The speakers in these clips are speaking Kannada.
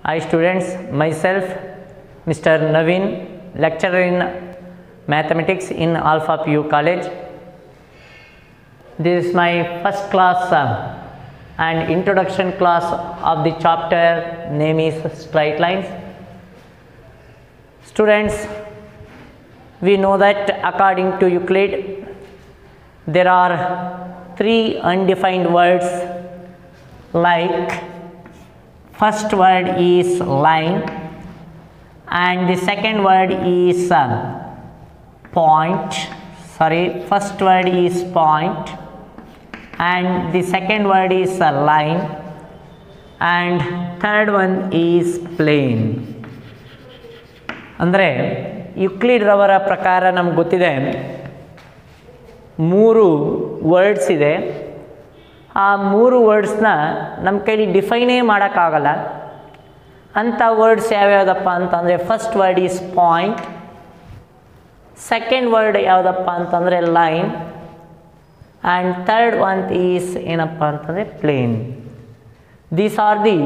Hi students, myself Mr. Naveen, lecturer in mathematics in Alpha PU College. This is my first class and introduction class of the chapter name is straight lines. Students, we know that according to Euclid there are three undefined words like first word is line and the second word is point. First word is point and the second word is line and third one is plane. ಅಂದರೆ ಯುಕ್ಲಿಡ್ ರವರ ಪ್ರಕಾರ ನಮ್ಗೆ ಗೊತ್ತಿದೆ ಮೂರು ವರ್ಡ್ಸ್ ಇದೆ. ಆ ಮೂರು ವರ್ಡ್ಸ್ನ ನಮ್ಮ ಕೈಲಿ ಡಿಫೈನೇ ಮಾಡೋಕ್ಕಾಗಲ್ಲ ಅಂಥ ವರ್ಡ್ಸ್ ಯಾವ್ಯಾವುದಪ್ಪ ಅಂತಂದರೆ first word is point, second word ಯಾವುದಪ್ಪ ಅಂತಂದರೆ line and third one is ಏನಪ್ಪ ಅಂತಂದರೆ plane. These are the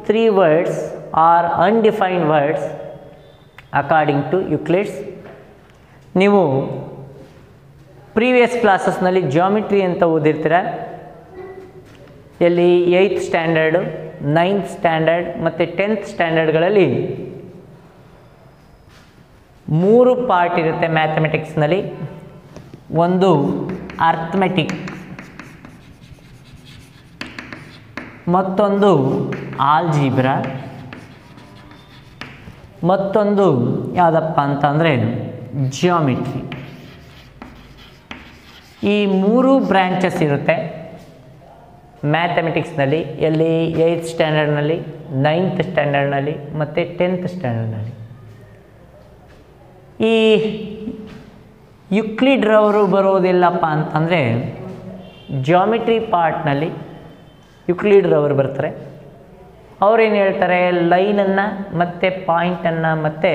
three words are undefined words according to Euclid's. ನೀವು ಪ್ರೀವಿಯಸ್ ಕ್ಲಾಸಸ್ನಲ್ಲಿ ಜಿಯೋಮೆಟ್ರಿ ಅಂತ ಓದಿರ್ತೀರ. ಎಲ್ಲಿ 8th ಸ್ಟ್ಯಾಂಡರ್ಡು, 9th ಸ್ಟ್ಯಾಂಡರ್ಡ್ ಮತ್ತು 10th ಸ್ಟ್ಯಾಂಡರ್ಡ್ಗಳಲ್ಲಿ ಮೂರು ಪಾರ್ಟ್ ಇರುತ್ತೆ ಮ್ಯಾಥಮೆಟಿಕ್ಸ್ನಲ್ಲಿ. ಒಂದು ಅರ್ಥಮೆಟಿಕ್, ಮತ್ತೊಂದು ಆಲ್ಜಿಬ್ರಾ, ಮತ್ತೊಂದು ಯಾವುದಪ್ಪ ಅಂತಂದರೆ ಜಿಯೋಮೆಟ್ರಿ. ಈ ಮೂರು ಬ್ರ್ಯಾಂಚಸ್ ಇರುತ್ತೆ ಮ್ಯಾಥಮೆಟಿಕ್ಸ್ನಲ್ಲಿ. ಎಲ್ಲಿ 8th ಸ್ಟ್ಯಾಂಡರ್ಡ್ನಲ್ಲಿ, 9th ಸ್ಟ್ಯಾಂಡರ್ಡ್ನಲ್ಲಿ ಮತ್ತು 10th ಸ್ಟ್ಯಾಂಡರ್ಡ್ನಲ್ಲಿ. ಈ ಯುಕ್ಲಿಡ್ರವರು ಬರೋದಿಲ್ಲಪ್ಪ ಅಂತಂದರೆ ಜಿಯೋಮೆಟ್ರಿ ಪಾರ್ಟ್ನಲ್ಲಿ ಯುಕ್ಲಿಡ್ರವರು ಬರ್ತಾರೆ. ಅವರೇನು ಹೇಳ್ತಾರೆ, ಲೈನನ್ನು ಮತ್ತು ಪಾಯಿಂಟನ್ನು ಮತ್ತು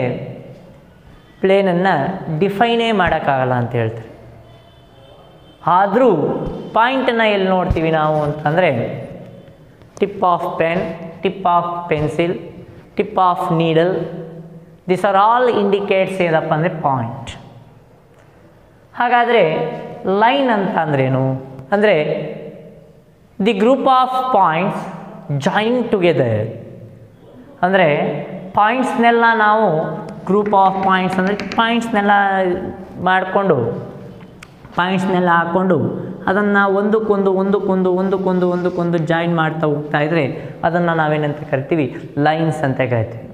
ಪ್ಲೇನನ್ನು ಡಿಫೈನೇ ಮಾಡೋಕ್ಕಾಗಲ್ಲ ಅಂತ ಹೇಳ್ತಾರೆ. ಆದರೂ ಪಾಯಿಂಟನ್ನು ಎಲ್ಲಿ ನೋಡ್ತೀವಿ ನಾವು ಅಂತಂದರೆ tip of pen, tip of pencil, tip of needle, this are all indicates ಏನಪ್ಪ ಅಂದರೆ ಪಾಯಿಂಟ್. ಹಾಗಾದರೆ ಲೈನ್ ಅಂತ ಅಂದ್ರೇನು ಅಂದರೆ the group of points join together. ಅಂದರೆ ಪಾಯಿಂಟ್ಸ್ನೆಲ್ಲ ನಾವು ಗ್ರೂಪ್ ಆಫ್ ಪಾಯಿಂಟ್ಸ್ ಅಂದರೆ ಪಾಯಿಂಟ್ಸ್ನೆಲ್ಲ ಮಾಡಿಕೊಂಡು ಪಾಯಿಂಟ್ಸ್ನೆಲ್ಲ ಹಾಕ್ಕೊಂಡು ಅದನ್ನು ಒಂದಕ್ಕೊಂದು ಜಾಯಿನ್ ಮಾಡ್ತಾ ಹೋಗ್ತಾ ಇದ್ದರೆ ಅದನ್ನು ನಾವೇನಂತ ಕರಿತೀವಿ, ಲೈನ್ಸ್ ಅಂತ ಕರಿತೀವಿ.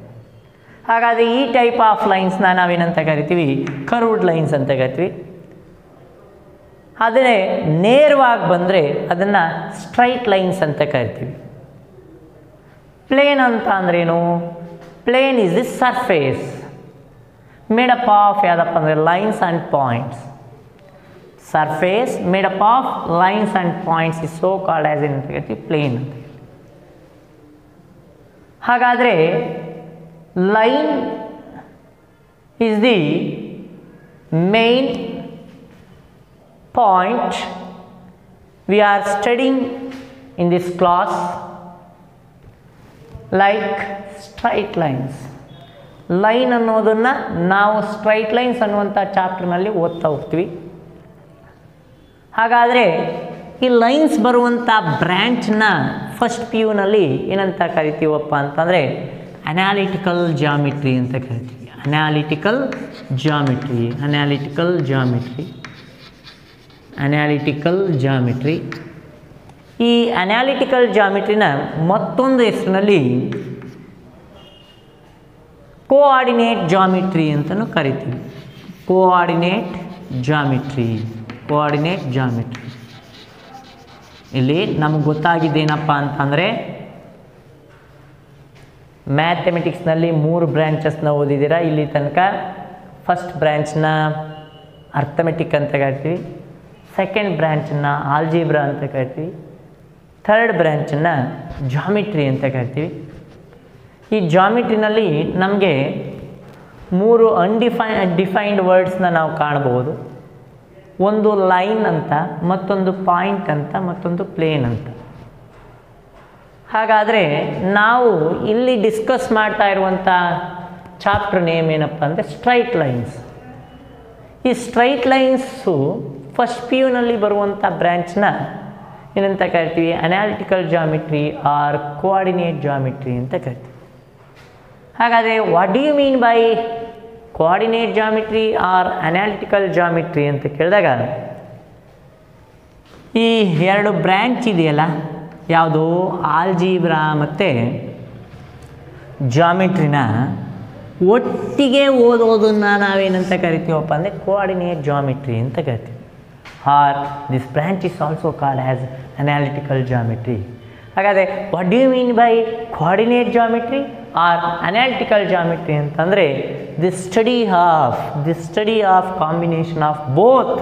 ಹಾಗಾದರೆ ಈ ಟೈಪ್ ಆಫ್ ಲೈನ್ಸ್ನ ನಾವೇನಂತ ಕರಿತೀವಿ, ಕರ್ವ್ಡ್ ಲೈನ್ಸ್ ಅಂತ ಕರಿತೀವಿ. ಆದರೆ ನೇರವಾಗಿ ಬಂದರೆ ಅದನ್ನು ಸ್ಟ್ರೈಟ್ ಲೈನ್ಸ್ ಅಂತ ಕರಿತೀವಿ. ಪ್ಲೇನ್ ಅಂತ ಅಂದ್ರೇನು, plane is the surface made up of ಯಾವುದಪ್ಪ ಅಂದರೆ lines and points. Surface made up of lines and points is so called as ಏನಂತ ಕರಿತೀವಿ, ಪ್ಲೇನ್ ಅಂತ. ಹಾಗಾದರೆ line is the main point we are studying in this class like straight lines. Line ಅನ್ನೋದನ್ನು ನಾವು ಸ್ಟ್ರೈಟ್ ಲೈನ್ಸ್ ಅನ್ನುವಂಥ ಚಾಪ್ಟರ್ನಲ್ಲಿ ಓದ್ತಾ ಹೋಗ್ತೀವಿ. ಹಾಗಾದರೆ ಈ ಲೈನ್ಸ್ ಬರುವಂಥ ಬ್ರ್ಯಾಂಚ್ನ ಫಸ್ಟ್ PUನಲ್ಲಿ ಏನಂತ ಕರಿತೀವಪ್ಪ ಅಂತಂದರೆ ಅನಾಲಿಟಿಕಲ್ ಜಾಮಿಟ್ರಿ ಅಂತ ಕರಿತೀವಿ. Analytical geometry. ಈ ಅನಾಲಿಟಿಕಲ್ ಜಾಮಿಟ್ರಿನ ಮತ್ತೊಂದು ಹೆಸರಿನಲ್ಲಿ ಕೋಆರ್ಡಿನೇಟ್ ಜಾಮಿಟ್ರಿ ಅಂತಲೂ ಕರಿತೀವಿ. Coordinate geometry. ಇಲ್ಲಿ ನಮಗೆ ಗೊತ್ತಾಗಿದ್ದೇನಪ್ಪ ಅಂತಂದರೆ ಮ್ಯಾಥಮೆಟಿಕ್ಸ್ನಲ್ಲಿ ಮೂರು ಬ್ರ್ಯಾಂಚಸ್ನ ಓದಿದ್ದೀರಾ ಇಲ್ಲಿ ತನಕ. ಫಸ್ಟ್ ಬ್ರ್ಯಾಂಚ್ನ ಅರ್ಥಮೆಟಿಕ್ ಅಂತ ಕರಿತೀವಿ, ಸೆಕೆಂಡ್ ಬ್ರ್ಯಾಂಚನ್ನು ಆಲ್ಜಿಬ್ರಾ ಅಂತ ಕರಿತೀವಿ, ಥರ್ಡ್ ಬ್ರ್ಯಾಂಚನ್ನು ಜಾಮಿಟ್ರಿ ಅಂತ ಕರಿತೀವಿ. ಈ ಜಾಮಿಟ್ರಿನಲ್ಲಿ ನಮಗೆ ಮೂರು ಡಿಫೈನ್ಡ್ ವರ್ಡ್ಸ್ನ ನಾವು ಕಾಣಬಹುದು. ಒಂದು ಲೈನ್ ಅಂತ, ಮತ್ತೊಂದು ಪಾಯಿಂಟ್ ಅಂತ, ಮತ್ತೊಂದು ಪ್ಲೇನ್ ಅಂತ. ಹಾಗಾದರೆ ನಾವು ಇಲ್ಲಿ ಡಿಸ್ಕಸ್ ಮಾಡ್ತಾ ಇರುವಂಥ ಚಾಪ್ಟರ್ ನೇಮ್ ಏನಪ್ಪ ಅಂದರೆ ಸ್ಟ್ರೈಟ್ ಲೈನ್ಸ್. ಈ ಸ್ಟ್ರೈಟ್ ಲೈನ್ಸು ಫಸ್ಟ್ ಪಿ ಯುನಲ್ಲಿ ಬರುವಂಥ ಬ್ರ್ಯಾಂಚ್ನ ಏನಂತ ಕರಿತೀವಿ, analytical geometry or coordinate geometry ಅಂತ ಕರಿತೀವಿ. ಹಾಗಾದರೆ what do you mean by coordinate geometry or analytical geometry ಅಂತ ಕೇಳಿದಾಗ, ಈ ಎರಡು ಬ್ರ್ಯಾಂಚ್ ಇದೆಯಲ್ಲ, ಯಾವುದು ಆಲ್ಜಿಬ್ರಾ ಮತ್ತು ಜಾಮಿಟ್ರಿನ ಒಟ್ಟಿಗೆ ಓದೋದನ್ನು ನಾವೇನಂತ ಕರಿತೀವಪ್ಪ ಅಂದರೆ ಕೋಆರ್ಡಿನೇಟ್ ಜಾಮಿಟ್ರಿ ಅಂತ ಕರಿತೀವಿ. Or this branch is also called as analytical geometry. ಹಾಗಾದರೆ what do you mean by coordinate geometry or analytical geometry ಅಂತಂದರೆ the study of combination of both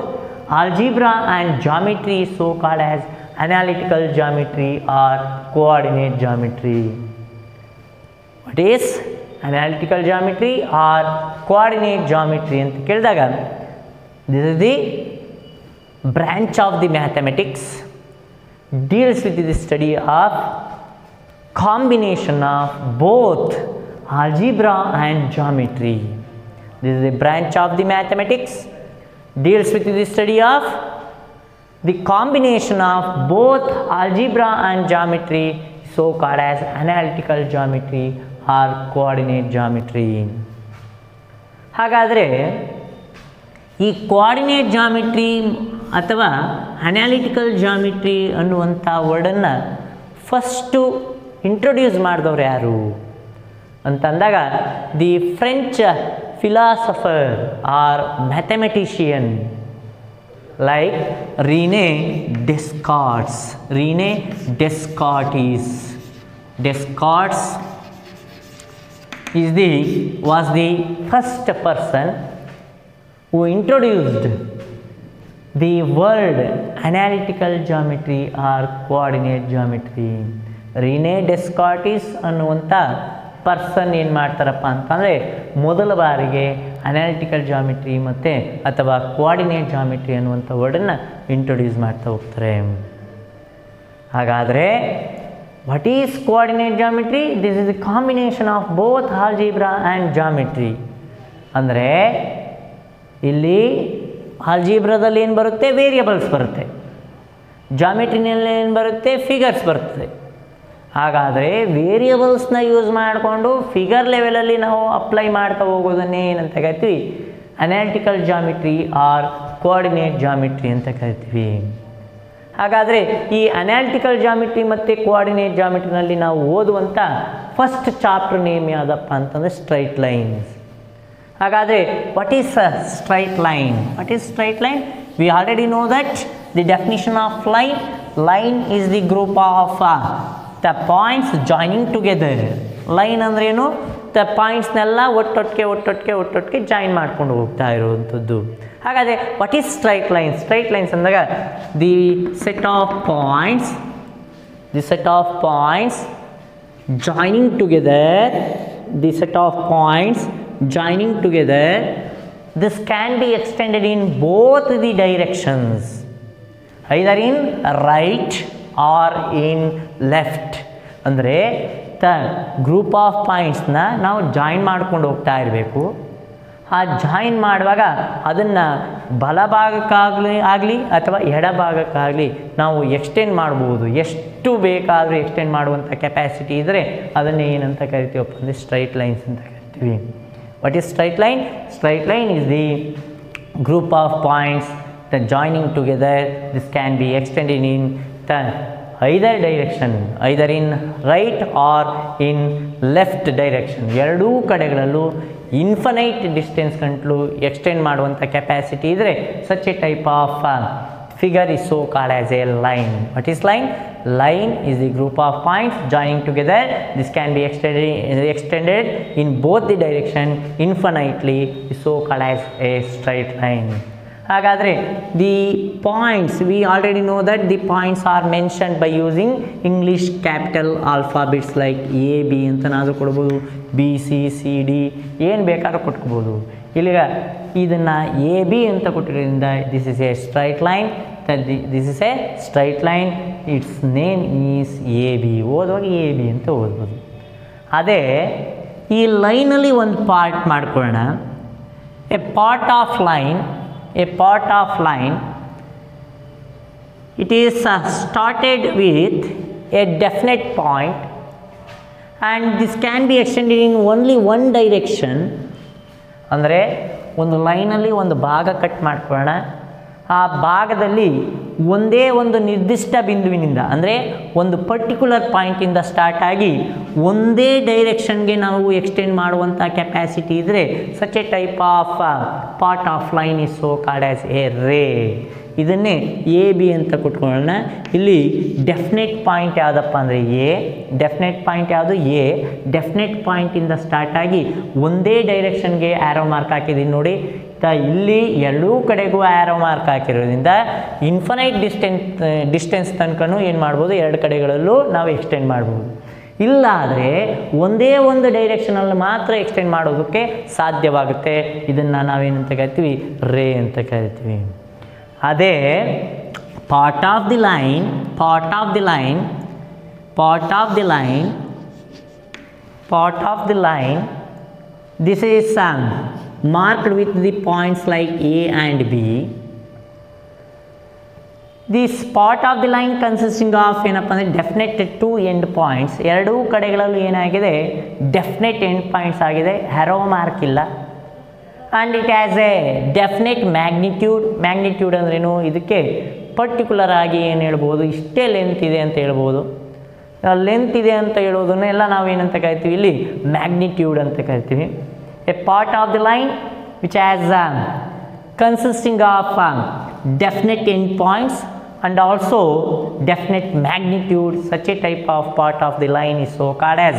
algebra and geometry is so called as analytical geometry or coordinate geometry. What is analytical geometry or coordinate geometry ಅಂತ ಕೇಳಿದಾಗ, this is the branch of the mathematics deals with the study of combination of both algebra and geometry. This is the branch of the mathematics deals with the study of the combination of both algebra and geometry, so called as analytical geometry or coordinate geometry. ಹಾಗಾದರೆ ಈ ಕೋಆರ್ಡಿನೇಟ್ ಜಾಮಿಟ್ರಿ ಅಥವಾ ಅನಾಲಿಟಿಕಲ್ ಜಾಮಿಟ್ರಿ ಅನ್ನುವಂಥ ವರ್ಡನ್ನು ಫಸ್ಟು ಇಂಟ್ರೊಡ್ಯೂಸ್ ಮಾಡಿದವ್ರು ಯಾರು ಅಂತಂದಾಗ, the French philosopher or mathematician like René Descartes. Descartes was the first person who introduced the word analytical geometry or coordinate geometry. René Descartes ಅನ್ನುವಂಥ ಪರ್ಸನ್ ಏನು ಮಾಡ್ತಾರಪ್ಪ ಅಂತಂದರೆ, ಮೊದಲ ಬಾರಿಗೆ ಅನಾಲಿಟಿಕಲ್ ಜಾಮಿಟ್ರಿ ಮತ್ತು ಅಥವಾ ಕೋಆರ್ಡಿನೇಟ್ ಜಾಮಿಟ್ರಿ ಅನ್ನುವಂಥ ವರ್ಡನ್ನು ಇಂಟ್ರೊಡ್ಯೂಸ್ ಮಾಡ್ತಾ ಹೋಗ್ತಾರೆ. ಹಾಗಾದರೆ what is coordinate geometry? This is the combination of both algebra and geometry. ಅಂದರೆ ಇಲ್ಲಿ ಆಲ್ಜಿಬ್ರಾದಲ್ಲಿ ಏನು ಬರುತ್ತೆ, ವೇರಿಯಬಲ್ಸ್ ಬರುತ್ತೆ. ಜಾಮಿಟ್ರಿನಲ್ಲಿ ಏನು ಬರುತ್ತೆ, ಫಿಗರ್ಸ್ ಬರ್ತದೆ. ಹಾಗಾದರೆ ವೇರಿಯಬಲ್ಸ್ನ ಯೂಸ್ ಮಾಡಿಕೊಂಡು ಫಿಗರ್ ಲೆವೆಲಲ್ಲಿ ನಾವು ಅಪ್ಲೈ ಮಾಡ್ತಾ ಹೋಗೋದನ್ನೇ ಏನಂತ ಕರಿತೀವಿ, analytical geometry or coordinate geometry ಅಂತ ಕರಿತೀವಿ. ಹಾಗಾದರೆ ಈ ಅನಾಲಿಟಿಕಲ್ ಜಾಮಿಟ್ರಿ ಮತ್ತು ಕೋಆರ್ಡಿನೇಟ್ ಜಾಮಿಟ್ರಿನಲ್ಲಿ ನಾವು ಓದುವಂಥ ಫಸ್ಟ್ ಚಾಪ್ಟರ್ ನೇಮ್ ಯಾವುದಪ್ಪ ಅಂತಂದರೆ ಸ್ಟ್ರೈಟ್ ಲೈನ್ಸ್. ಹಾಗಾದರೆ what is straight line? We already know that the definition of line is the group of the points joining together. Line ಅಂದ್ರೇನು? ದ ಪಾಯಿಂಟ್ಸ್ನೆಲ್ಲ ಒಟ್ಟೊಟ್ಟಿಗೆ ಜಾಯಿನ್ ಮಾಡ್ಕೊಂಡು ಹೋಗ್ತಾ ಇರುವಂಥದ್ದು. ಹಾಗಾದರೆ ವಾಟ್ ಈಸ್ ಸ್ಟ್ರೈಟ್ ಲೈನ್ಸ್ ಅಂದಾಗ, the set of points joining together, this can be extended in both the directions, either in right or in left. ಅಂದರೆ ದ ಗ್ರೂಪ್ ಆಫ್ ಪಾಯಿಂಟ್ಸ್ನ ನಾವು ಜಾಯಿನ್ ಮಾಡ್ಕೊಂಡು ಹೋಗ್ತಾ ಇರಬೇಕು. ಆ ಜಾಯಿನ್ ಮಾಡುವಾಗ ಅದನ್ನು ಬಲಭಾಗಕ್ಕಾಗಲಿ ಅಥವಾ ಎಡಭಾಗಕ್ಕಾಗಲಿ ನಾವು ಎಕ್ಸ್ಟೆಂಡ್ ಮಾಡ್ಬೋದು. ಎಷ್ಟು ಬೇಕಾದರೂ ಎಕ್ಸ್ಟೆಂಡ್ ಮಾಡುವಂಥ ಕೆಪಾಸಿಟಿ ಇದ್ದರೆ ಅದನ್ನೇ ಏನಂತ ಕರಿತೀವಪ್ಪ ಅಂದರೆ ಸ್ಟ್ರೈಟ್ ಲೈನ್ಸ್ ಅಂತ ಕರಿತೀವಿ. What is straight line? Straight line is the group of points that joining together. This can be extended in the either direction, either in right or in left direction. ಎರಡೂ ಕಡೆಗಳಲ್ಲೂ ಇನ್ಫಿನೈಟ್ ಡಿಸ್ಟೆನ್ಸ್ ಗಂಟಲು ಎಕ್ಸ್ಟೆಂಡ್ ಮಾಡುವಂಥ ಕೆಪಾಸಿಟಿ ಇದ್ದರೆ such a type of figure is so called as a line. What is line? Line is the group of points joining together. This can be extended in both the direction infinitely, is so called as a straight line. ಹಾಗಾದರೆ the points, we already know that the points are mentioned by using English capital alphabets like A B ಅಂತನಾದರೂ ಕೊಡ್ಬೋದು, ಬಿ ಸಿ ಸಿ ಡಿ ಏನು ಬೇಕಾದ್ರೂ ಕೊಟ್ಕೋಬೋದು. ಇಲ್ಲಿಗ ಇದನ್ನು ಎ ಬಿ ಅಂತ ಕೊಟ್ಟಿರೋದ್ರಿಂದ this is a straight line. This is a straight line, its name is A B. ಓದುವಾಗ ಎ ಬಿ ಅಂತ ಓದ್ಬೋದು. ಅದೇ ಈ ಲೈನಲ್ಲಿ ಒಂದು ಪಾರ್ಟ್ ಮಾಡ್ಕೊಳ್ಳೋಣ. A part of line, it is started with a definite point and this can be extended in only one direction. ಅಂದರೆ ಒಂದು ಲೈನಲ್ಲಿ ಒಂದು ಭಾಗ ಕಟ್ ಮಾಡ್ಕೊಳ್ಳೋಣ. ಆ ಭಾಗದಲ್ಲಿ ಒಂದೇ ಒಂದು ನಿರ್ದಿಷ್ಟ ಬಿಂದುವಿನಿಂದ, ಅಂದರೆ ಒಂದು ಪರ್ಟಿಕ್ಯುಲರ್ ಪಾಯಿಂಟಿಂದ ಸ್ಟಾರ್ಟ್ ಆಗಿ ಒಂದೇ ಡೈರೆಕ್ಷನ್ಗೆ ನಾವು ಎಕ್ಸ್ಟೆಂಡ್ ಮಾಡುವಂಥ ಕೆಪ್ಯಾಸಿಟಿ ಇದ್ದರೆ such A type of part of line is so called as A ರೇ. ಇದನ್ನೇ ಎ ಬಿ ಅಂತ ಕೊಟ್ಕೊಳ್ಳೋಣ. ಇಲ್ಲಿ ಡೆಫಿನೆಟ್ ಪಾಯಿಂಟ್ ಯಾವುದಪ್ಪ ಅಂದರೆ ಎ, ಡೆಫಿನೆಟ್ ಪಾಯಿಂಟ್ ಯಾವುದು ಎ. ಡೆಫಿನೆಟ್ ಪಾಯಿಂಟಿಂದ ಸ್ಟಾರ್ಟ್ ಆಗಿ ಒಂದೇ ಡೈರೆಕ್ಷನ್ಗೆ ಆ್ಯರೋ ಮಾರ್ಕ್ ಹಾಕಿದ್ದೀನಿ ನೋಡಿ. ಇಲ್ಲಿ ಎರಡೂ ಕಡೆಗೂ ಆ್ಯರೋ ಮಾರ್ಕ್ ಹಾಕಿರೋದ್ರಿಂದ ಇನ್ಫೈನೈಟ್ ಡಿಸ್ಟೆನ್ಸ್ ತನಕನೂ ಏನು ಮಾಡ್ಬೋದು, ಎರಡು ಕಡೆಗಳಲ್ಲೂ ನಾವು ಎಕ್ಸ್ಟೆಂಡ್ ಮಾಡ್ಬೋದು. ಇಲ್ಲ ಆದರೆ ಒಂದೇ ಒಂದು ಡೈರೆಕ್ಷನಲ್ಲಿ ಮಾತ್ರ ಎಕ್ಸ್ಟೆಂಡ್ ಮಾಡೋದಕ್ಕೆ ಸಾಧ್ಯವಾಗುತ್ತೆ. ಇದನ್ನು ನಾವೇನಂತ ಕರಿತೀವಿ, ರೇ ಅಂತ ಕರಿತೀವಿ. ಅದೇ part of the line this is marked with the points like A and B. This part of the line consisting of ಏನಪ್ಪ ಅಂದರೆ ಡೆಫಿನೆಟ್ ಟು ಎಂಡ್ ಪಾಯಿಂಟ್ಸ್. ಎರಡೂ ಕಡೆಗಳಲ್ಲೂ ಏನಾಗಿದೆ, ಡೆಫಿನೆಟ್ ಎಂಡ್ ಪಾಯಿಂಟ್ಸ್ ಆಗಿದೆ, ಹ್ಯಾರೋ ಮಾರ್ಕ್ ಇಲ್ಲ. And it has A definite magnitude ಅಂದ್ರೇನು, ಇದಕ್ಕೆ ಪರ್ಟಿಕ್ಯುಲರ್ ಆಗಿ ಏನು ಹೇಳ್ಬೋದು, ಇಷ್ಟೇ ಲೆಂತ್ ಇದೆ ಅಂತ ಹೇಳ್ಬೋದು. ಲೆಂತ್ ಇದೆ ಅಂತ ಹೇಳೋದನ್ನೆಲ್ಲ ನಾವೇನಂತ ಕರಿತೀವಿ, ಇಲ್ಲಿ ಮ್ಯಾಗ್ನಿಟ್ಯೂಡ್ ಅಂತ ಕರಿತೀವಿ. A part of the line which has consisting of definite endpoints and also definite magnitude, such a type of part of the line is so called as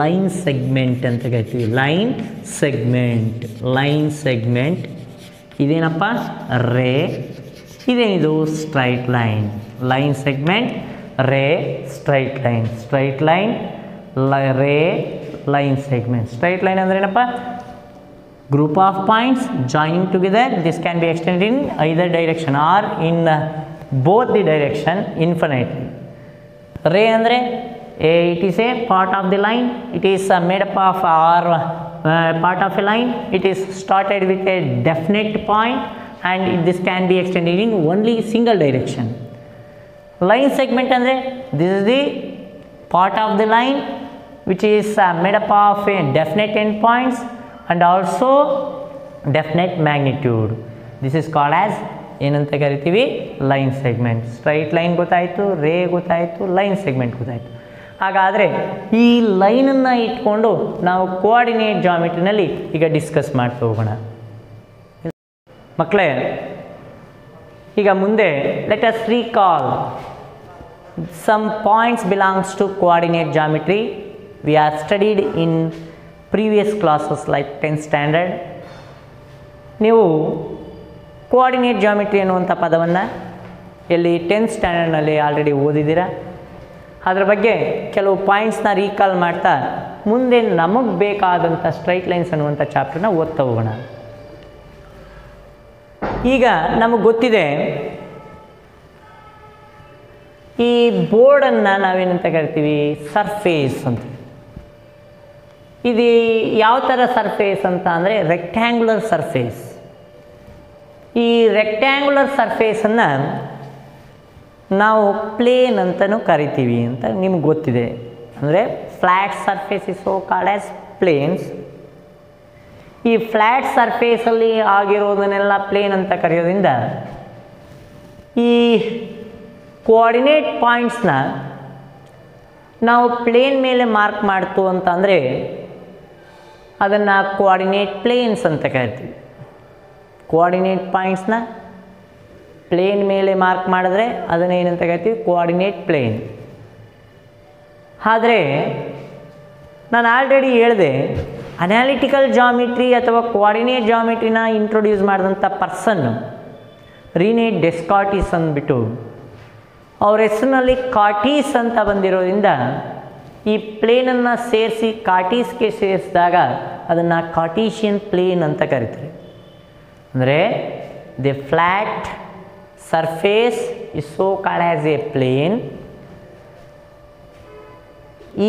line segment anta kariತೀವಿ. line segment ಇದೇನಪ್ಪ, ರೇ. ಇದೇನಿದು, ಸ್ಟ್ರೈಟ್ ಲೈನ್. ಲೈನ್ ಸೆಗ್ಮೆಂಟ್, ರೇ, ಸ್ಟ್ರೈಟ್ ಲೈನ್, ರೇ, ಲೈನ್ ಸೆಗ್ಮೆಂಟ್. ಸ್ಟ್ರೈಟ್ ಲೈನ್ ಅಂದ್ರೆ ಏನಪ್ಪ, group of points joining together. This can be extended in either direction or in both the direction infinitely. Ray andre it is a part of the line. It is made up of part of a line. It is started with a definite point and this can be extended in only single direction. Line segment andre this is the part of the line which is made up of a definite endpoints and also definite magnitude. This is called as ಏನಂತ ಕರಿತೀವಿ, ಲೈನ್ ಸೆಗ್ಮೆಂಟ್. ಸ್ಟ್ರೈಟ್ ಲೈನ್ ಗೊತ್ತಾಯಿತು, ರೇ ಗೊತ್ತಾಯಿತು, ಲೈನ್ ಸೆಗ್ಮೆಂಟ್ ಗೊತ್ತಾಯಿತು. ಹಾಗಾದರೆ ಈ ಲೈನನ್ನು ಇಟ್ಕೊಂಡು ನಾವು ಕೋಆರ್ಡಿನೇಟ್ ಜಾಮಿಟ್ರಿನಲ್ಲಿ ಈಗ ಡಿಸ್ಕಸ್ ಮಾಡ್ತಾ ಹೋಗೋಣ. ಮಕ್ಕಳೇ, ಈಗ ಮುಂದೆ let us recall some points belongs to coordinate geometry. We are studied in previous classes like 10th standard. ನೀವು ಕೋಆರ್ಡಿನೇಟ್ ಜಾಮಿಟ್ರಿ ಅನ್ನುವಂಥ ಪದವನ್ನು ಎಲ್ಲಿ 10th ಸ್ಟ್ಯಾಂಡರ್ಡ್ನಲ್ಲಿ ಆಲ್ರೆಡಿ ಓದಿದ್ದೀರಾ. ಅದರ ಬಗ್ಗೆ ಕೆಲವು ಪಾಯಿಂಟ್ಸ್ನ ರೀಕಾಲ್ ಮಾಡ್ತಾ ಮುಂದೆ ನಮಗೆ ಬೇಕಾದಂಥ ಸ್ಟ್ರೈಟ್ ಲೈನ್ಸ್ ಅನ್ನುವಂಥ ಚಾಪ್ಟರ್ನ ಓದ್ತಾ ಹೋಗೋಣ. ಈಗ ನಮಗೆ ಗೊತ್ತಿದೆ, ಈ ಬೋರ್ಡನ್ನು ನಾವೇನಂತ ಕರಿತೀವಿ, ಸರ್ಫೇಸ್ ಅಂತ. ಇದು ಯಾವ ಥರ ಸರ್ಫೇಸ್ ಅಂತ ಅಂದರೆ ರೆಕ್ಟ್ಯಾಂಗ್ಯುಲರ್ ಸರ್ಫೇಸ್. ಈ ರೆಕ್ಟ್ಯಾಂಗ್ಯುಲರ್ ಸರ್ಫೇಸನ್ನು ನಾವು ಪ್ಲೇನ್ ಅಂತಲೂ ಕರಿತೀವಿ ಅಂತ ನಿಮ್ಗೆ ಗೊತ್ತಿದೆ. ಅಂದರೆ flat surface is so called as planes. ಈ ಫ್ಲ್ಯಾಟ್ ಸರ್ಫೇಸಲ್ಲಿ ಆಗಿರೋದನ್ನೆಲ್ಲ ಪ್ಲೇನ್ ಅಂತ ಕರೆಯೋದ್ರಿಂದ ಈ ಕೋಆರ್ಡಿನೇಟ್ ಪಾಯಿಂಟ್ಸ್ನ ನಾವು ಪ್ಲೇನ್ ಮೇಲೆ ಮಾರ್ಕ್ ಮಾಡ್ತು ಅಂತಂದರೆ ಅದನ್ನು ಕೋಆರ್ಡಿನೇಟ್ ಪ್ಲೇನ್ಸ್ ಅಂತ ಕರಿತೀವಿ. ಕೋಆರ್ಡಿನೇಟ್ ಪಾಯಿಂಟ್ಸ್ನ ಪ್ಲೇನ್ ಮೇಲೆ ಮಾರ್ಕ್ ಮಾಡಿದ್ರೆ ಅದನ್ನು ಏನಂತ ಕರಿತೀವಿ, ಕೋಆರ್ಡಿನೇಟ್ ಪ್ಲೇನ್. ಆದರೆ ನಾನು ಆಲ್ರೆಡಿ ಹೇಳಿದೆ, ಅನಾಲಿಟಿಕಲ್ ಜಾಮಿಟ್ರಿ ಅಥವಾ ಕೋಆರ್ಡಿನೇಟ್ ಜಾಮಿಟ್ರಿನ ಇಂಟ್ರೊಡ್ಯೂಸ್ ಮಾಡಿದಂಥ ಪರ್ಸನ್ ರೀನೇ ಡೆಸ್ಕಾರ್ಟಿಸ್ ಅಂದ್ಬಿಟ್ಟು ಅವ್ರ ಹೆಸರಿನಲ್ಲಿ ಕಾರ್ಟೀಸ್ ಅಂತ ಬಂದಿರೋದ್ರಿಂದ ಈ ಪ್ಲೇನನ್ನು ಸೇರಿಸಿ ಕಾರ್ಟೀಸ್ಗೆ ಸೇರಿಸಿದಾಗ ಅದನ್ನು ಕಾರ್ಟೀಷಿಯನ್ ಪ್ಲೇನ್ ಅಂತ ಕರಿತಾರೆ. ಅಂದರೆ the flat surface is so called as a plane.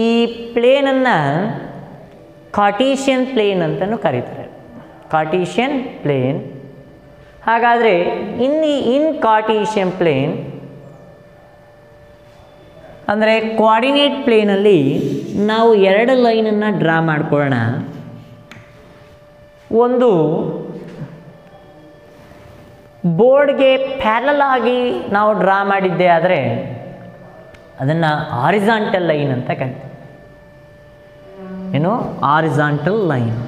ಈ ಪ್ಲೇನನ್ನು ಕಾರ್ಟೀಷಿಯನ್ ಪ್ಲೇನ್ ಅಂತಲೂ ಕರೀತಾರೆ, ಕಾರ್ಟೀಷಿಯನ್ ಪ್ಲೇನ್. ಹಾಗಾದರೆ ಇನ್ ಕಾರ್ಟೀಷಿಯನ್ ಪ್ಲೇನ್ ಅಂದರೆ ಕೋಆರ್ಡಿನೇಟ್ ಪ್ಲೇನಲ್ಲಿ ನಾವು ಎರಡು ಲೈನನ್ನು ಡ್ರಾ ಮಾಡ್ಕೊಳ್ಳೋಣ. ಒಂದು ಬೋರ್ಡ್ಗೆ ಪ್ಯಾರಲ್ ಆಗಿ ನಾವು ಡ್ರಾ ಮಾಡಿದ್ದೆ ಆದರೆ ಅದನ್ನು ಹಾರಿಜಾಂಟಲ್ ಲೈನ್ ಅಂತ ಕರಿತೀವಿ. ಏನು? Horizontal line.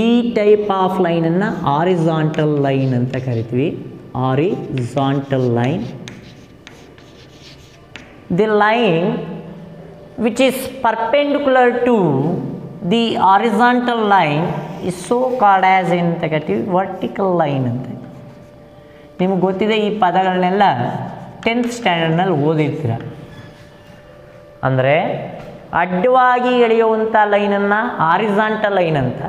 ಈ ಟೈಪ್ ಆಫ್ ಲೈನನ್ನು ಹಾರಿಜಾಂಟಲ್ ಲೈನ್ ಅಂತ ಕರಿತೀವಿ. Horizontal line. The line which is perpendicular to the horizontal line is so called as ಅಂತ ಕರಿತೀವಿ ವರ್ಟಿಕಲ್ ಲೈನ್ ಅಂತ. ನಿಮಗೆ ಗೊತ್ತಿದೆ ಈ ಪದಗಳನ್ನೆಲ್ಲ 10th ಸ್ಟ್ಯಾಂಡರ್ಡ್ನಲ್ಲಿ ಓದಿರ್ತೀರ. ಅಂದರೆ ಅಡ್ಡವಾಗಿ ಎಳೆಯುವಂಥ ಲೈನನ್ನು ಹಾರಿಜಾಂಟಲ್ ಲೈನ್ ಅಂತ,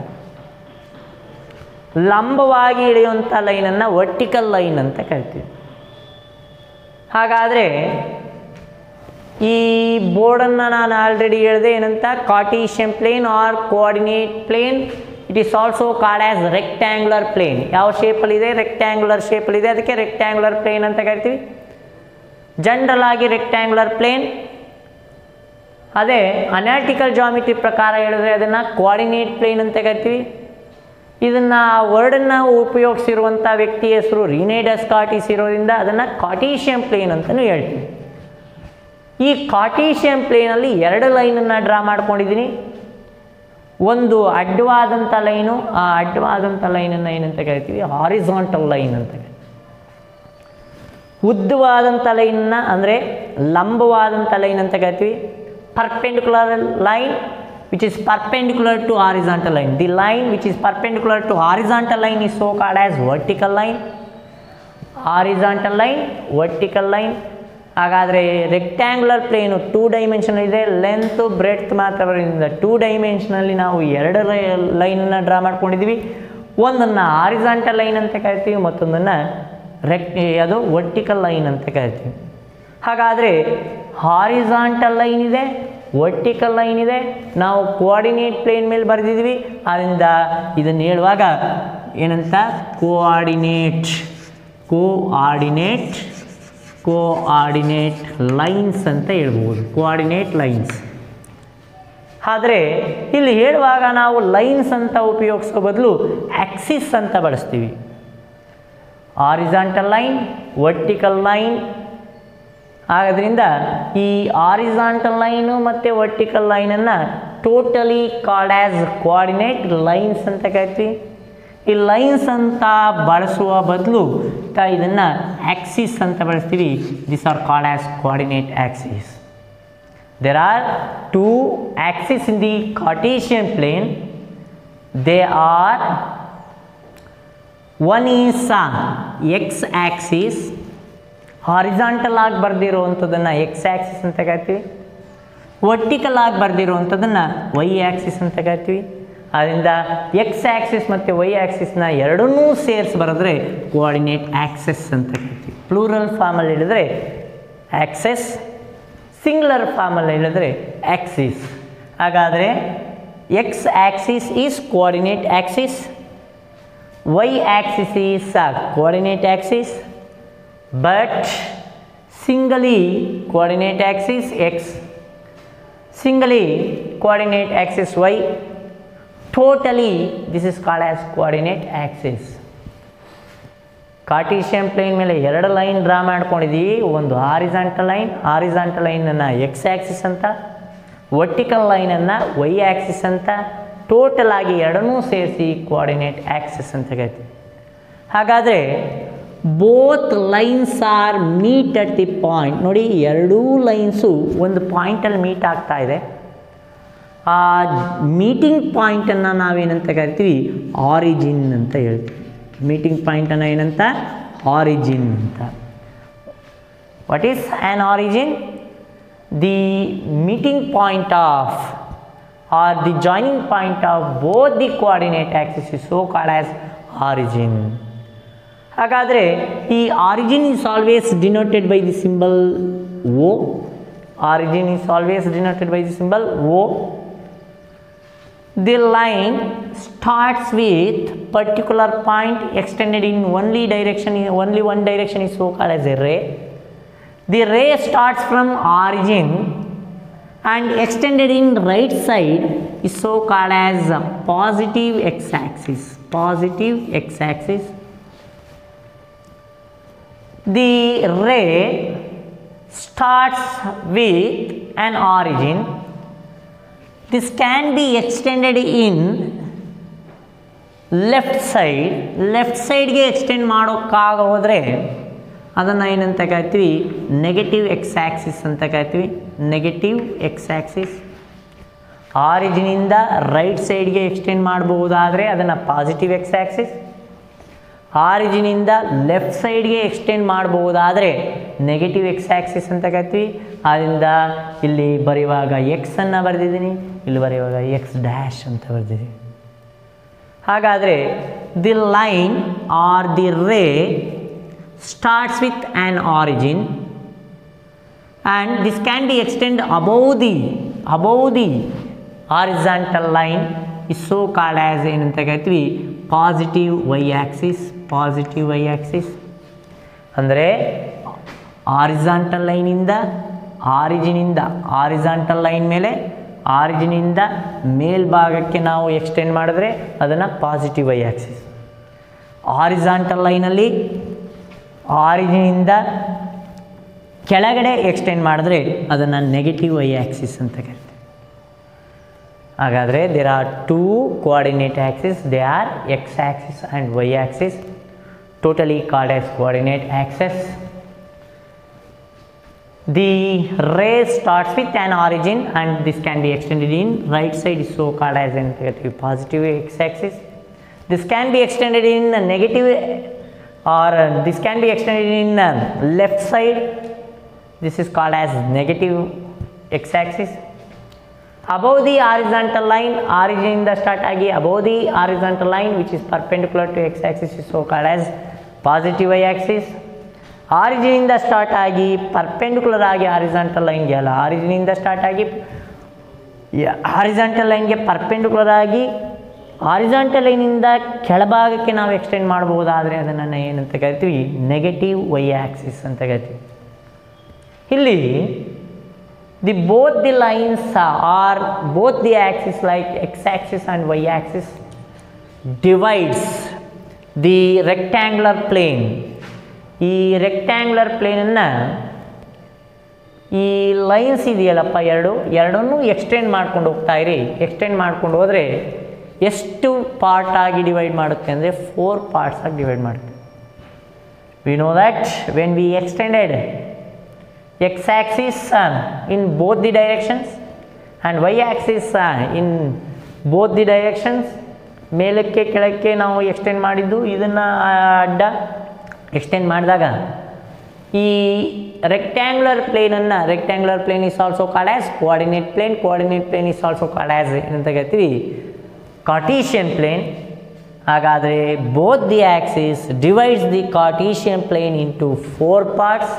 ಲಂಬವಾಗಿ ಎಳೆಯುವಂಥ ಲೈನನ್ನು ವರ್ಟಿಕಲ್ ಲೈನ್ ಅಂತ ಕರಿತೀವಿ. ಹಾಗಾದರೆ ಈ ಬೋರ್ಡನ್ನು ನಾನು ಆಲ್ರೆಡಿ ಹೇಳಿದೆ ಏನಂತ, Cartesian plane or coordinate plane. It is also called as rectangular plane. ಯಾವ ಶೇಪಲ್ಲಿದೆ? ರೆಕ್ಟ್ಯಾಂಗ್ಯುಲರ್ ಶೇಪಲ್ಲಿದೆ, ಅದಕ್ಕೆ ರೆಕ್ಟ್ಯಾಂಗ್ಯುಲರ್ ಪ್ಲೇನ್ ಅಂತ ಕರಿತೀವಿ. ಜನರಲ್ ಆಗಿ ರೆಕ್ಟ್ಯಾಂಗ್ಯುಲರ್ ಪ್ಲೇನ್. ಅದೇ ಅನಾಲಿಟಿಕಲ್ ಜಾಮಿಟ್ರಿ ಪ್ರಕಾರ ಹೇಳಿದ್ರೆ ಅದನ್ನು ಕೋಆರ್ಡಿನೇಟ್ ಪ್ಲೇನ್ ಅಂತ ಕರಿತೀವಿ. ಇದನ್ನು ವರ್ಡನ್ನು ಉಪಯೋಗಿಸಿರುವಂಥ ವ್ಯಕ್ತಿ ಹೆಸರು ರೀನೇ ಡೆಸ್ಕಾರ್ಟಿಸ್ ಇರೋದ್ರಿಂದ ಅದನ್ನು ಕಾರ್ಟೀಷಿಯನ್ ಪ್ಲೇನ್ ಅಂತಲೂ ಹೇಳ್ತೀವಿ. ಈ ಕಾರ್ಟೀಷಿಯನ್ ಪ್ಲೇನಲ್ಲಿ ಎರಡು ಲೈನನ್ನು ಡ್ರಾ ಮಾಡ್ಕೊಂಡಿದ್ದೀನಿ. ಒಂದು ಅಡ್ಡವಾದಂಥ ಲೈನು, ಆ ಅಡ್ಡವಾದಂಥ ಲೈನನ್ನು ಏನಂತ ಕರಿತೀವಿ? ಹಾರಿಜಾಂಟಲ್ ಲೈನ್ ಅಂತ ಕರಿತೀವಿ. ಉದ್ದವಾದಂಥ ಲೈನನ್ನು ಅಂದರೆ ಲಂಬವಾದಂಥ ಲೈನ್ ಅಂತ ಕರಿತೀವಿ perpendicular line which is perpendicular to horizontal line. The line which is perpendicular to horizontal line is so called as vertical line. Horizontal line, vertical line. ಹಾಗಾದರೆ ರೆಕ್ಟ್ಯಾಂಗ್ಯುಲರ್ ಪ್ಲೇನು 2 ಡೈಮೆನ್ಷನ್ ಇದೆ, ಲೆಂತ್ ಬ್ರೆಡ್ತ್ ಮಾತ್ರ ಬರೋದ್ರಿಂದ 2 ಡೈಮೆನ್ಷನಲ್ಲಿ ನಾವು ಎರಡು ಲೈನನ್ನು ಡ್ರಾ ಮಾಡ್ಕೊಂಡಿದ್ದೀವಿ. ಒಂದನ್ನು ಹಾರಿಜಾಂಟಲ್ ಲೈನ್ ಅಂತ ಕರಿತೀವಿ, ಮತ್ತೊಂದನ್ನು ಅದು ವರ್ಟಿಕಲ್ ಲೈನ್ ಅಂತ ಕರಿತೀವಿ. ಹಾಗಾದರೆ ಹಾರಿಜಾಂಟಲ್ ಲೈನ್ ಇದೆ, ವರ್ಟಿಕಲ್ ಲೈನ್ ಇದೆ, ನಾವು ಕೋಆರ್ಡಿನೇಟ್ ಪ್ಲೇನ್ ಮೇಲೆ ಬರೆದಿದ್ದೀವಿ. ಆದ್ದರಿಂದ ಇದನ್ನು ಹೇಳುವಾಗ ಏನಂತ ಕೋಆರ್ಡಿನೇಟ್ ಲೈನ್ಸ್ ಅಂತ ಹೇಳ್ಬೋದು, ಕೋಆರ್ಡಿನೇಟ್ ಲೈನ್ಸ್. ಆದರೆ ಇಲ್ಲಿ ಹೇಳುವಾಗ ನಾವು ಲೈನ್ಸ್ ಅಂತ ಉಪಯೋಗಿಸೋ ಬದಲು ಆಕ್ಸಿಸ್ ಅಂತ ಬಳಸ್ತೀವಿ. Horizontal line, vertical line. ಆದ್ದರಿಂದ ಈ ಹಾರಿಜಾಂಟಲ್ ಲೈನು ಮತ್ತು ವರ್ಟಿಕಲ್ ಲೈನನ್ನು totally called as coordinate lines ಅಂತ ಕರಿತೀವಿ. ಈ ಲೈನ್ಸ್ ಅಂತ ಬಳಸುವ ಬದಲು ಇದನ್ನು ಆಕ್ಸಿಸ್ ಅಂತ ಬಳಸ್ತೀವಿ. This are called as coordinate axis. There are 2 axes in the Cartesian plane. They are, one is x axis, horizontal ಆಗಿ ಬರೆದಿರುವಂಥದ್ದನ್ನು ಎಕ್ಸ್ ಆ್ಯಕ್ಸಿಸ್ ಅಂತ ಕರಿತೀವಿ. ವರ್ಟಿಕಲ್ ಆಗಿ ಬರೆದಿರುವಂಥದ್ದನ್ನು ವೈ ಆ್ಯಕ್ಸಿಸ್ ಅಂತ ಕರಿತೀವಿ. ಆದ್ದರಿಂದ ಎಕ್ಸ್ ಆ್ಯಕ್ಸಿಸ್ ಮತ್ತು ವೈ ಆ್ಯಕ್ಸಿಸ್ನ ಎರಡನ್ನೂ ಸೇರಿಸಿ ಬರೆದ್ರೆ ಕೋಆರ್ಡಿನೇಟ್ ಆ್ಯಕ್ಸೆಸ್ ಅಂತ ಕರಿತೀವಿ. ಪ್ಲೂರಲ್ ಫಾರ್ಮಲ್ಲಿ ಹೇಳಿದ್ರೆ ಆ್ಯಕ್ಸೆಸ್, ಸಿಂಗ್ಯುಲರ್ ಫಾರ್ಮಲ್ಲಿ ಹೇಳಿದ್ರೆ ಆ್ಯಕ್ಸಿಸ್. ಹಾಗಾದರೆ X axis is coordinate axis, Y axis is coordinate axis, but singly coordinate axis x, singly coordinate axis y, totally this is called as coordinate axis. Cartesian plane ಮೇಲೆ ಎರಡು ಲೈನ್ ಡ್ರಾ ಮಾಡ್ಕೊಂಡಿದ್ದೀವಿ. ಒಂದು ಹಾರಿಜಾಂಟಲ್ ಲೈನನ್ನು ಎಕ್ಸ್ ಆ್ಯಕ್ಸಿಸ್ ಅಂತ, ವರ್ಟಿಕಲ್ ಲೈನನ್ನು ವೈ ಆ್ಯಕ್ಸಿಸ್ ಅಂತ, ಟೋಟಲ್ ಆಗಿ ಎರಡನ್ನೂ ಸೇರಿಸಿ ಕೋಆರ್ಡಿನೇಟ್ ಆ್ಯಕ್ಸಿಸ್ ಅಂತ ಕರಿತೀವಿ. ಹಾಗಾದರೆ both lines are meet at the point. ನೋಡಿ, ಎರಡೂ ಲೈನ್ಸು ಒಂದು ಪಾಯಿಂಟಲ್ಲಿ ಮೀಟ್ ಆಗ್ತಾ ಇದೆ. ಆ ಮೀಟಿಂಗ್ ಪಾಯಿಂಟನ್ನು ನಾವೇನಂತ ಕರಿತೀವಿ? ಆರಿಜಿನ್ ಅಂತ ಹೇಳ್ತೀವಿ. ಮೀಟಿಂಗ್ ಪಾಯಿಂಟನ್ನು ಏನಂತ? ಆರಿಜಿನ್ ಅಂತ. What is an origin? The meeting point of R the joining point of both the coordinate Axis is so called as origin. ಹಾಗಾದರೆ ಈ origin is always denoted by the symbol O. Origin is always denoted by the symbol O. The line starts with particular point extended in only one direction is so called as a ray. The ray starts from origin and extended in right side is so called as positive x-axis. Positive x-axis. The ray starts with an origin. This can be extended in left side ಗೆ ಎಕ್ಸ್ಟೆಂಡ್ ಮಾಡೋಕ್ಕಾಗ ಹೋದರೆ ಅದನ್ನು ಏನಂತ ಕರಿತೀವಿ, ನೆಗೆಟಿವ್ ಎಕ್ಸ್ ಆ್ಯಕ್ಸಿಸ್ ಅಂತ ಕರಿತೀವಿ. Negative x axis. ಆರಿಜಿನಿಂದ ರೈಟ್ ಸೈಡ್ಗೆ ಎಕ್ಸ್ಟೆಂಡ್ ಮಾಡಬಹುದಾದರೆ ಅದನ್ನು ಪಾಸಿಟಿವ್ ಎಕ್ಸ್ ಆ್ಯಕ್ಸಿಸ್. ಆರಿಜಿನಿಂದ ಲೆಫ್ಟ್ ಸೈಡ್ಗೆ ಎಕ್ಸ್ಟೆಂಡ್ ಮಾಡಬಹುದಾದರೆ ನೆಗೆಟಿವ್ ಎಕ್ಸ್ ಆ್ಯಕ್ಸಿಸ್ ಅಂತ ಕರಿತೀವಿ. ಆದ್ದರಿಂದ ಇಲ್ಲಿ ಬರೆಯುವಾಗ ಎಕ್ಸನ್ನು ಬರೆದಿದ್ದೀನಿ, ಇಲ್ಲಿ ಬರೆಯುವಾಗ ಎಕ್ಸ್ ಡ್ಯಾಶ್ ಅಂತ ಬರೆದಿದ್ದೀನಿ. ಹಾಗಾದರೆ the line or the ray starts with an origin and this can be extend above the horizontal line is so called as ಏನಂತ ಕರಿತೀವಿ, positive Y axis. Positive Y axis ಅಂದರೆ ಹಾರಿಜಾಂಟಲ್ ಲೈನಿಂದ ಹಾರಿಜಾಂಟಲ್ ಲೈನ್ ಮೇಲೆ ಆರಿಜಿನಿಂದ ಮೇಲ್ಭಾಗಕ್ಕೆ ನಾವು ಎಕ್ಸ್ಟೆಂಡ್ ಮಾಡಿದ್ರೆ ಅದನ್ನು ಪಾಸಿಟಿವ್ ವೈ ಆ್ಯಕ್ಸಿಸ್. ಹಾರಿಜಾಂಟಲ್ ಲೈನಲ್ಲಿ ಆರಿಜಿನಿಂದ ಕೆಳಗಡೆ ಎಕ್ಸ್ಟೆಂಡ್ ಮಾಡಿದ್ರೆ ಅದನ್ನು ನೆಗೆಟಿವ್ ವೈ ಆ್ಯಕ್ಸಿಸ್ ಅಂತ ಕರಿತೀವಿ. ಹಾಗಾದರೆ there are two coordinate axis, they are X axis and Y axis, totally called as coordinate axis. The ray starts with an origin and this can be extended in right side is so called as a positive x axis. This can be extended in a negative or this can be extended in left side. This is called as negative x axis. Above the horizontal line, origin in the start agi above the horizontal line which is perpendicular to x axis is so called as positive y axis. Origin in the start agi perpendicular agi horizontal line ge alla, origin in the start agi horizontal line ge perpendicular agi horizontal line ಇಂದ ಕೆಳಭಾಗಕ್ಕೆ ನಾವು ಎಕ್ಸ್ಟೆಂಡ್ ಮಾಡಬಹುದಾದರೆ ಅದನ್ನು ಏನಂತ ಕರಿತೀವಿ, ನೆಗೆಟಿವ್ ವೈ ಆ್ಯಕ್ಸಿಸ್ ಅಂತ ಕರಿತೀವಿ. ಇಲ್ಲಿ both the lines are both the axis like x axis and y axis divides the rectangular plane. ಈ ರೆಕ್ಟ್ಯಾಂಗ್ಯುಲರ್ ಪ್ಲೇನನ್ನು ಈ ಲೈನ್ಸ್ ಇದೆಯಲ್ಲಪ್ಪ ಎರಡನ್ನೂ ಎಕ್ಸ್ಟೆಂಡ್ ಮಾಡ್ಕೊಂಡು ಹೋಗ್ತಾ ಇರಿ. ಎಕ್ಸ್ಟೆಂಡ್ ಮಾಡ್ಕೊಂಡು ಹೋದರೆ ಎಷ್ಟು ಪಾರ್ಟ್ ಆಗಿ ಡಿವೈಡ್ ಮಾಡುತ್ತೆ ಅಂದರೆ 4 ಪಾರ್ಟ್ಸ್ ಆಗಿ ಡಿವೈಡ್ ಮಾಡುತ್ತೆ. We know that when we extended x-axis in both the directions and y-axis in both the directions, ಮೇಲಕ್ಕೆ ಕೆಳಕ್ಕೆ ನಾವು ಎಕ್ಸ್ಟೆಂಡ್ ಮಾಡಿದ್ದು ಇದನ್ನು ಅಡ್ಡ ಎಕ್ಸ್ಟೆಂಡ್ ಮಾಡಿದಾಗ ಈ rectangular plane is also called as coordinate plane is also called as ಏನಂತ ಕರಿತೀವಿ, ಕಾರ್ಟೀಷಿಯನ್ ಪ್ಲೇನ್. ಹಾಗಾದರೆ both the axis divides the Cartesian plane into 4 parts.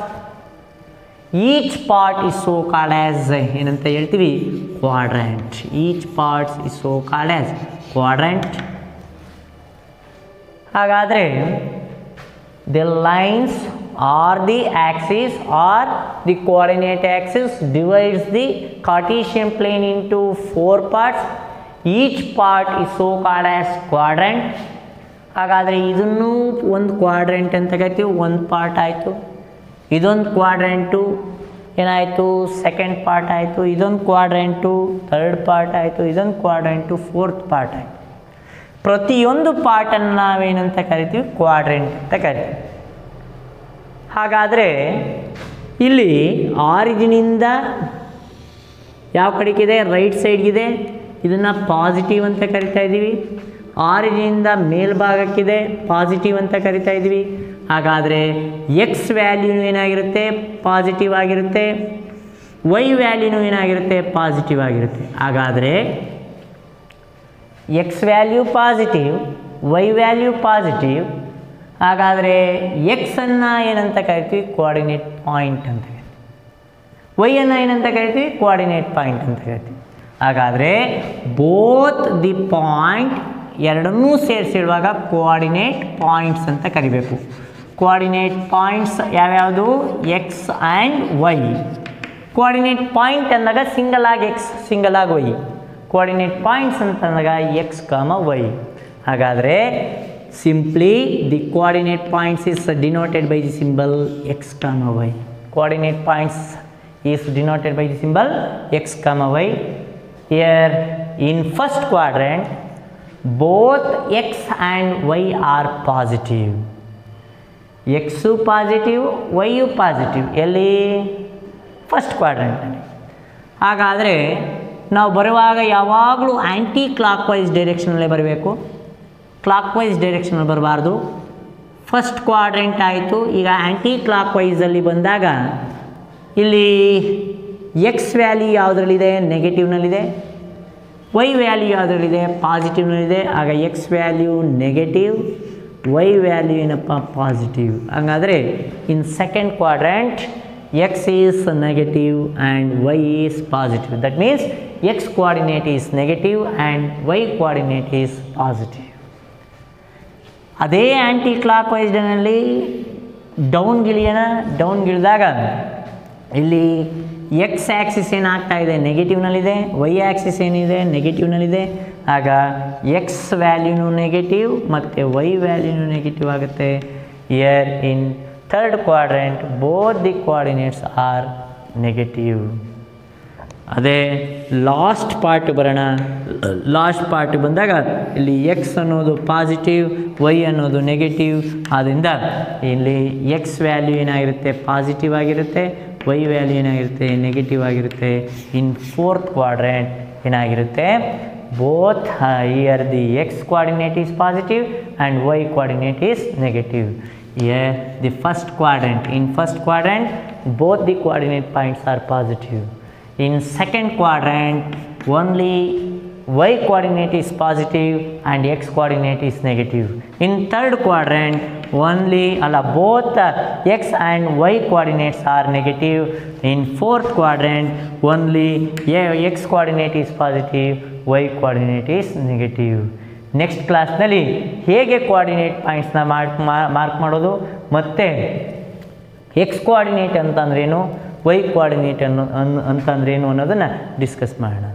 Each part is so called as ಏನಂತ ಹೇಳ್ತೀವಿ, quadrant. Each parts is so called as quadrant. ಹಾಗಾದರೆ the lines or the axis or the coordinate axis divides the Cartesian plane into 4 parts. Each part is so called as quadrant. ಹಾಗಾದರೆ ಇದನ್ನು ಒಂದು ಕ್ವಾಡ್ರೆಂಟ್ ಅಂತ ಕರಿತೀವಿ, ಒಂದು ಪಾರ್ಟ್ ಆಯಿತು. ಇದೊಂದು ಕ್ವಾಡ್ರೆಂಟು ಏನಾಯಿತು, ಸೆಕೆಂಡ್ ಪಾರ್ಟ್ ಆಯಿತು. ಇದೊಂದು ಕ್ವಾಡ್ರೆಂಟು ಥರ್ಡ್ ಪಾರ್ಟ್ ಆಯಿತು. ಇದೊಂದು ಕ್ವಾಡ್ರೆಂಟು ಫೋರ್ತ್ ಪಾರ್ಟ್ ಆಯಿತು. ಪ್ರತಿಯೊಂದು ಪಾರ್ಟನ್ನು ನಾವೇನಂತ ಕರಿತೀವಿ, ಕ್ವಾಡ್ರೆಂಟ್ ಅಂತ ಕರಿತೀವಿ. ಹಾಗಾದರೆ ಇಲ್ಲಿ ಆರಿಜಿನಿಂದ ಯಾವ ಕಡೆಗಿದೆ, ರೈಟ್ ಸೈಡ್ಗಿದೆ, ಇದನ್ನು ಪಾಸಿಟಿವ್ ಅಂತ ಕರಿತಾ ಇದ್ದೀವಿ. ಆರಿಜಿನಿಂದ ಮೇಲ್ಭಾಗಕ್ಕಿದೆ, ಪಾಸಿಟಿವ್ ಅಂತ ಕರಿತಾ ಇದ್ದೀವಿ. ಹಾಗಾದರೆ ಎಕ್ಸ್ ವ್ಯಾಲ್ಯೂ ಏನಾಗಿರುತ್ತೆ, ಪಾಸಿಟಿವ್ ಆಗಿರುತ್ತೆ. ವೈ ವ್ಯಾಲ್ಯೂನು ಏನಾಗಿರುತ್ತೆ, ಪಾಸಿಟಿವ್ ಆಗಿರುತ್ತೆ. ಹಾಗಾದರೆ X value positive, Y value positive. ಹಾಗಾದರೆ ಎಕ್ಸನ್ನು ಏನಂತ ಕರಿತೀವಿ? ಕೋಆರ್ಡಿನೇಟ್ ಪಾಯಿಂಟ್ ಅಂತ ಕರಿತೀವಿ. ವೈಯನ್ನು ಏನಂತ ಕರಿತೀವಿ? ಕೋಆರ್ಡಿನೇಟ್ ಪಾಯಿಂಟ್ ಅಂತ ಕರಿತೀವಿ. ಹಾಗಾದರೆ ಬೋತ್ ದಿ ಪಾಯಿಂಟ್ ಎರಡನ್ನೂ ಸೇರಿಸಿಡುವಾಗ ಕೋಆರ್ಡಿನೇಟ್ ಪಾಯಿಂಟ್ಸ್ ಅಂತ ಕರಿಬೇಕು. ಕೋಆರ್ಡಿನೇಟ್ ಪಾಯಿಂಟ್ಸ್ ಯಾವ್ಯಾವುದು? X and Y. Coordinate point ಅಂದಾಗ ಸಿಂಗಲ್ ಆಗಿ ಎಕ್ಸ್, ಸಿಂಗಲ್ ಆಗಿ ವೈ. ಕೋಆರ್ಡಿನೇಟ್ ಪಾಯಿಂಟ್ಸ್ ಅಂತಂದಾಗ ಎಕ್ಸ್ ಕಾಮ ವೈ. ಹಾಗಾದರೆ simply the coordinate points is denoted by the symbol x comma y. Coordinate points is denoted by the symbol x comma y. Here in first quadrant both x and y are positive. x positive, y positive. ಎಲ್ಲಿ? ಫಸ್ಟ್ ಕ್ವಾಡ್ರೆಂಟಲ್ಲಿ. ಹಾಗಾದರೆ ನಾವು ಬರುವಾಗ ಯಾವಾಗಲೂ ಆ್ಯಂಟಿ ಕ್ಲಾಕ್ ವೈಸ್ ಡೈರೆಕ್ಷನಲ್ಲೇ ಬರಬೇಕು, ಕ್ಲಾಕ್ ವೈಸ್ ಡೈರೆಕ್ಷನಲ್ಲಿ ಬರಬಾರ್ದು. ಫಸ್ಟ್ ಕ್ವಾಡ್ರೆಂಟ್ ಆಯಿತು. ಈಗ ಆ್ಯಂಟಿ ಕ್ಲಾಕ್ ವೈಸಲ್ಲಿ ಬಂದಾಗ ಇಲ್ಲಿ ಎಕ್ಸ್ ವ್ಯಾಲ್ಯೂ ಯಾವುದರಲ್ಲಿದೆ? ನೆಗೆಟಿವ್ನಲ್ಲಿದೆ. ವೈ ವ್ಯಾಲ್ಯೂ ಯಾವುದರಲ್ಲಿದೆ? ಪಾಸಿಟಿವ್ನಲ್ಲಿದೆ. ಆಗ x value negative, y value ಏನಪ್ಪ? ಪಾಸಿಟಿವ್. ಹಾಗಾದರೆ in second quadrant x is negative and y is positive. That means x coordinate is negative and Y coordinate is positive. ಅದೇ ಆ್ಯಂಟಿ ಕ್ಲಾಕ್ ವೈಸ್ನಲ್ಲಿ ಡೌನ್ಗಿಳಿಯೋಣ. ಡೌನ್ಗಿಳಿದಾಗ ಇಲ್ಲಿ ಎಕ್ಸ್ ಆ್ಯಕ್ಸಿಸ್ ಏನಾಗ್ತಾ ಇದೆ? ನೆಗೆಟಿವ್ನಲ್ಲಿದೆ. ವೈ ಆ್ಯಕ್ಸಿಸ್ ಏನಿದೆ? ನೆಗೆಟಿವ್ನಲ್ಲಿದೆ. ಆಗ ಎಕ್ಸ್ ವ್ಯಾಲ್ಯೂನು ನೆಗೆಟಿವ್ ಮತ್ತು ವೈ ವ್ಯಾಲ್ಯೂನು ನೆಗೆಟಿವ್ ಆಗುತ್ತೆ. Here in third quadrant both the coordinates are negative. ಅದೇ ಲಾಸ್ಟ್ ಪಾರ್ಟ್ ಬರೋಣ. ಲಾಸ್ಟ್ ಪಾರ್ಟ್ ಬಂದಾಗ ಇಲ್ಲಿ ಎಕ್ಸ್ ಅನ್ನೋದು ಪಾಸಿಟಿವ್, ವೈ ಅನ್ನೋದು ನೆಗೆಟಿವ್. ಆದ್ದರಿಂದ ಇಲ್ಲಿ ಎಕ್ಸ್ ವ್ಯಾಲ್ಯೂ ಏನಾಗಿರುತ್ತೆ? ಪಾಸಿಟಿವ್ ಆಗಿರುತ್ತೆ. ವೈ ವ್ಯಾಲ್ಯೂ ಏನಾಗಿರುತ್ತೆ? ನೆಗೆಟಿವ್ ಆಗಿರುತ್ತೆ. ಇನ್ ಫೋರ್ತ್ ಕ್ವಾಡ್ರೆಂಟ್ ಏನಾಗಿರುತ್ತೆ? Both here the X coordinate is positive and Y coordinate is negative. Here the first quadrant, in first quadrant both the coordinate points are positive. In second quadrant only y coordinate is positive and x coordinate is negative. In third quadrant only both x and y coordinates are negative. In fourth quadrant only x coordinate is positive, y coordinate is negative. Next ಕ್ಲಾಸ್ನಲ್ಲಿ ಹೇಗೆ ಕೋಆರ್ಡಿನೇಟ್ ಪಾಯಿಂಟ್ಸ್ನ ಮಾರ್ಕ್ ಮಾಡೋದು ಮತ್ತು ಎಕ್ಸ್ ಕೋಆರ್ಡಿನೇಟ್ ಅಂತಂದ್ರೇನು, ವೈ ಕೋಆರ್ಡಿನೇಟ್ ಅಂತಂದ್ರೇನು ಅನ್ನೋದನ್ನು ಡಿಸ್ಕಸ್ ಮಾಡೋಣ.